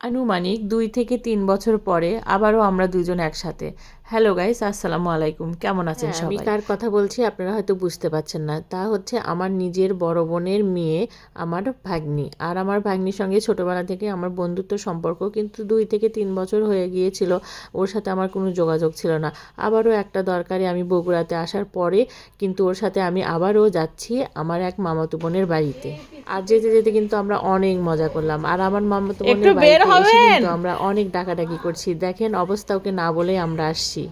আনুমানিক 2 থেকে 3 বছর পরে আবারও আমরা দুজন একসাথে। হ্যালো গাইস, আসসালামু আলাইকুম। কেমন আছেন সবাই? আমি কার কথা বলছি আপনারা হয়তো বুঝতে পারছেন না। তা হচ্ছে আমার নিজের বড় বোনের মেয়ে, আমার ভাগ্নি। আর আমার ভাগ্নির সঙ্গে ছোটোবেলা থেকে আমার বন্ধুত্ব সম্পর্ক, কিন্তু 2 থেকে 3 বছর হয়ে গিয়েছিল ওর সাথে আমার কোনো যোগাযোগ ছিল না। আবারও একটা দরকারে আমি বগুড়াতে আসার পরে কিন্তু ওর সাথে আমি আবারও যাচ্ছি আমার এক মামাতো বোনের বাড়িতে। আর যেতে যেতে কিন্তু আমরা অনেক মজা করলাম। আর আমার মামাতো বোনের বাড়িতে এসে কিন্তু আমরা অনেক ডাকাডাকি করছি। দেখেন অবস্থা, ওকে না বলেই আমরা আসছি।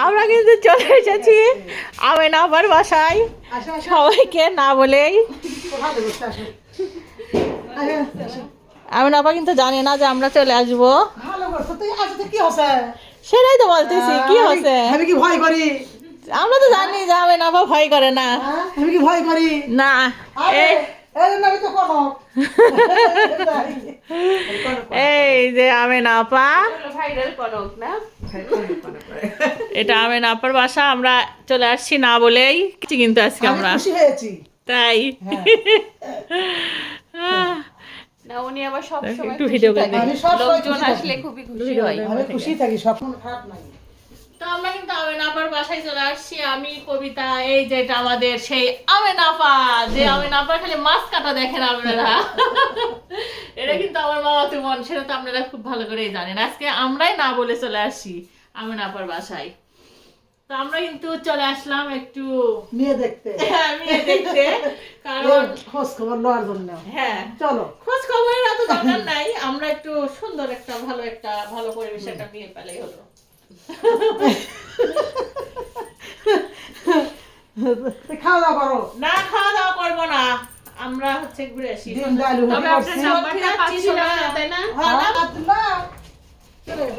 আমরা কিন্তু চলে এসেছি আমেন আপার বাসায়, সবাইকে না বলেই। আমেন আপা কিন্তু জানে না যে আমরা চলে আসবো। সেটাই তো বলতেছি, কি হচ্ছে? আমি কি ভয় করি? আমরা তো জানি যে আমেন আপা ভয় করে না। আমি কি ভয় করি না, এই যে আমেন আপা, এটা আমেন আপার বাসা। আমরা চলে আসছি না বলেই কিন্তু আজকে আমরা খুশি হয়েছি। তাই না, উনি আবার সব সময় একটু ভিডিও করে আমি সব লোকজন আসলে খুবই খুশি হয়। আমি খুশি থাকি, সব খারাপ নাই। তো আমরা কিন্তু আমেন আপার বাসায় চলে আসছি। আমি কবিতা, এই যে এটা আমাদের সেই আমেন আপা, যে আমেন আপার খালি মাছ কাটা দেখেন আপনারা। এটা কিন্তু আমার মামাতো বোন, সেটা তো আপনারা খুব ভালো করেই জানেন। আজকে আমরাই না বলে চলে আসছি আমেন আপার বাসায়। তো আমরা কিন্তু চলে আসলাম একটু মেয়ে দেখতে, মেয়ে দেখতে, কারণ খোঁজ খবর নেওয়ার জন্য। হ্যাঁ, চলো, খোঁজ খবরের এত দরকার নাই, আমরা একটু সুন্দর একটা ভালো পরিবেশে একটা বিয়ে পেলেই হলো। খাওয়া দাওয়া করো। না, খাওয়া দাওয়া করবো না, আমরা হচ্ছে ঘুরে আসি। ডিম ডাল তবে আপনার নাম্বারটা পাচ্ছি না, তাই না?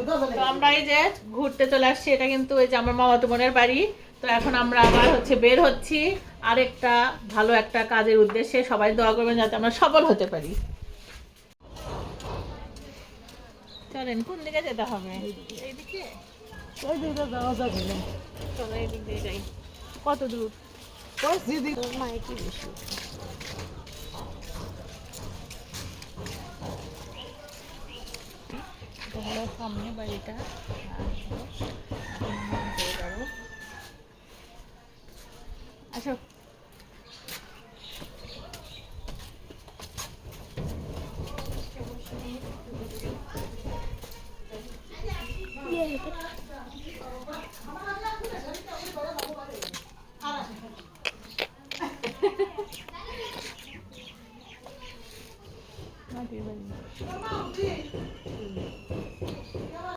তো আমরা এই যে ঘুরতে চলে আসছি, এটা কিন্তু এই যে আমার মামাতো বোনের বাড়ি। তো এখন আমরা আবার হচ্ছে বের হচ্ছি আরেকটা ভালো একটা কাজের উদ্দেশ্যে। সবাই দোয়া করবেন যাতে আমরা সফল হতে পারি। চলেন, কোন দিকে যেতে হবে? এইদিকে? চলো এইদিক দিয়ে যাই। কত দূর? এটা হলো সামনে বাড়িটা। আসো।